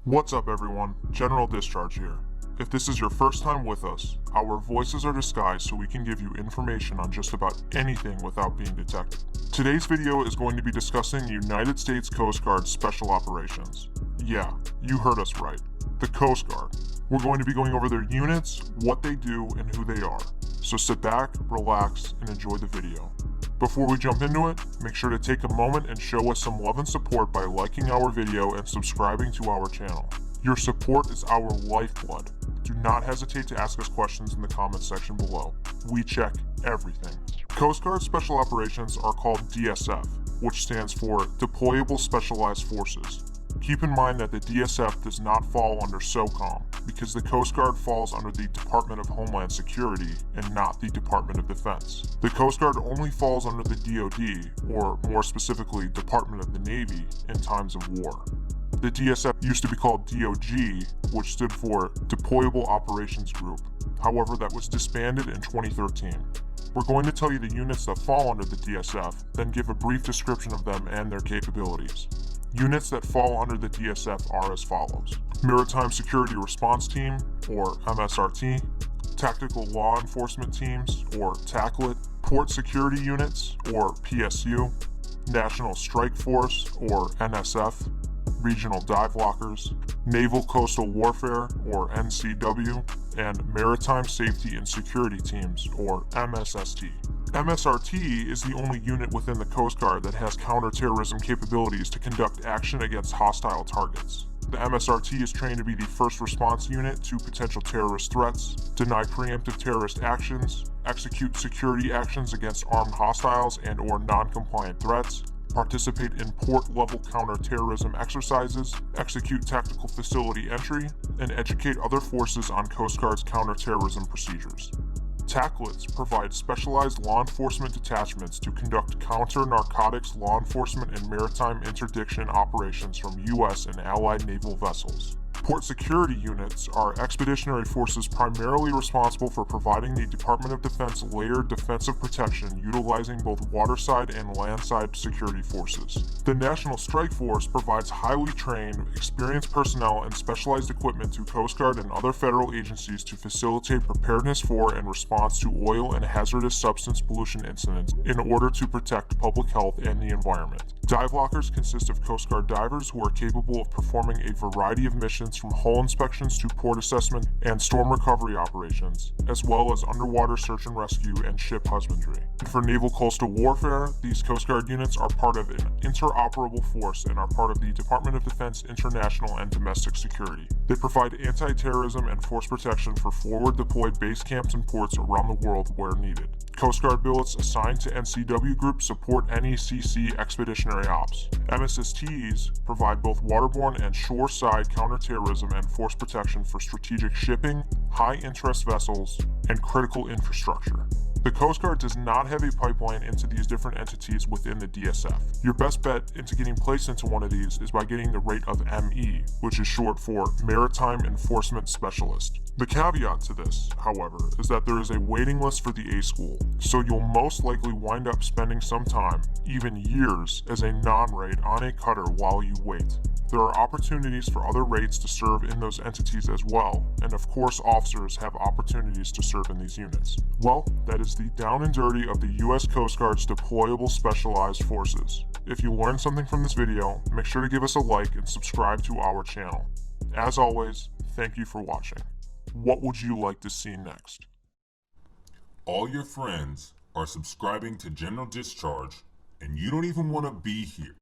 What's up everyone, General Discharge here. If this is your first time with us, our voices are disguised so we can give you information on just about anything without being detected. Today's video is going to be discussing United States Coast Guard Special Operations. Yeah, you heard us right, the Coast Guard. We're going to be going over their units, what they do, and who they are. So sit back, relax, and enjoy the video. Before we jump into it, make sure to take a moment and show us some love and support by liking our video and subscribing to our channel. Your support is our lifeblood. Do not hesitate to ask us questions in the comments section below. We check everything. Coast Guard Special Operations are called DSF, which stands for Deployable Specialized Forces. Keep in mind that the DSF does not fall under SOCOM because the Coast Guard falls under the Department of Homeland Security and not the Department of Defense. The Coast Guard only falls under the DoD, or more specifically Department of the Navy, in times of war. The DSF used to be called DOG, which stood for Deployable Operations Group. However, that was disbanded in 2013. We're going to tell you the units that fall under the DSF, then give a brief description of them and their capabilities. Units that fall under the DSF are as follows: Maritime Security Response Team, or MSRT, Tactical Law Enforcement Teams, or TACLET, Port Security Units, or PSU, National Strike Force, or NSF, Regional Dive Lockers, Naval Coastal Warfare, or NCW, and Maritime Safety and Security Teams, or MSST. MSRT is the only unit within the Coast Guard that has counterterrorism capabilities to conduct action against hostile targets. The MSRT is trained to be the first response unit to potential terrorist threats, deny preemptive terrorist actions, execute security actions against armed hostiles and or non-compliant threats, participate in port-level counterterrorism exercises, execute tactical facility entry, and educate other forces on Coast Guard's counterterrorism procedures. TACLETs provide specialized law enforcement detachments to conduct counter-narcotics law enforcement and maritime interdiction operations from U.S. and allied naval vessels. Port security units are expeditionary forces primarily responsible for providing the Department of Defense layered defensive protection utilizing both waterside and landside security forces. The National Strike Force provides highly trained, experienced personnel and specialized equipment to Coast Guard and other federal agencies to facilitate preparedness for and response to oil and hazardous substance pollution incidents in order to protect public health and the environment. Dive lockers consist of Coast Guard divers who are capable of performing a variety of missions from hull inspections to port assessment and storm recovery operations, as well as underwater search and rescue and ship husbandry. And for naval coastal warfare, these Coast Guard units are part of an interoperable force and are part of the Department of Defense international and domestic security. They provide anti-terrorism and force protection for forward deployed base camps and ports around the world where needed. Coast Guard billets assigned to NCW Group support NECC expeditionary ops. MSSTs provide both waterborne and shoreside counterterrorism and force protection for strategic shipping, high-interest vessels, and critical infrastructure. The Coast Guard does not have a pipeline into these different entities within the DSF. Your best bet into getting placed into one of these is by getting the rate of ME, which is short for Maritime Enforcement Specialist. The caveat to this, however, is that there is a waiting list for the A school, so you'll most likely wind up spending some time, even years, as a non-rate on a cutter while you wait. There are opportunities for other rates to serve in those entities as well, and of course officers have opportunities to serve in these units. Well, that is the down and dirty of the U.S. Coast Guard's Deployable Specialized Forces. If you learned something from this video, make sure to give us a like and subscribe to our channel. As always, thank you for watching. What would you like to see next? All your friends are subscribing to General Discharge, and you don't even want to be here.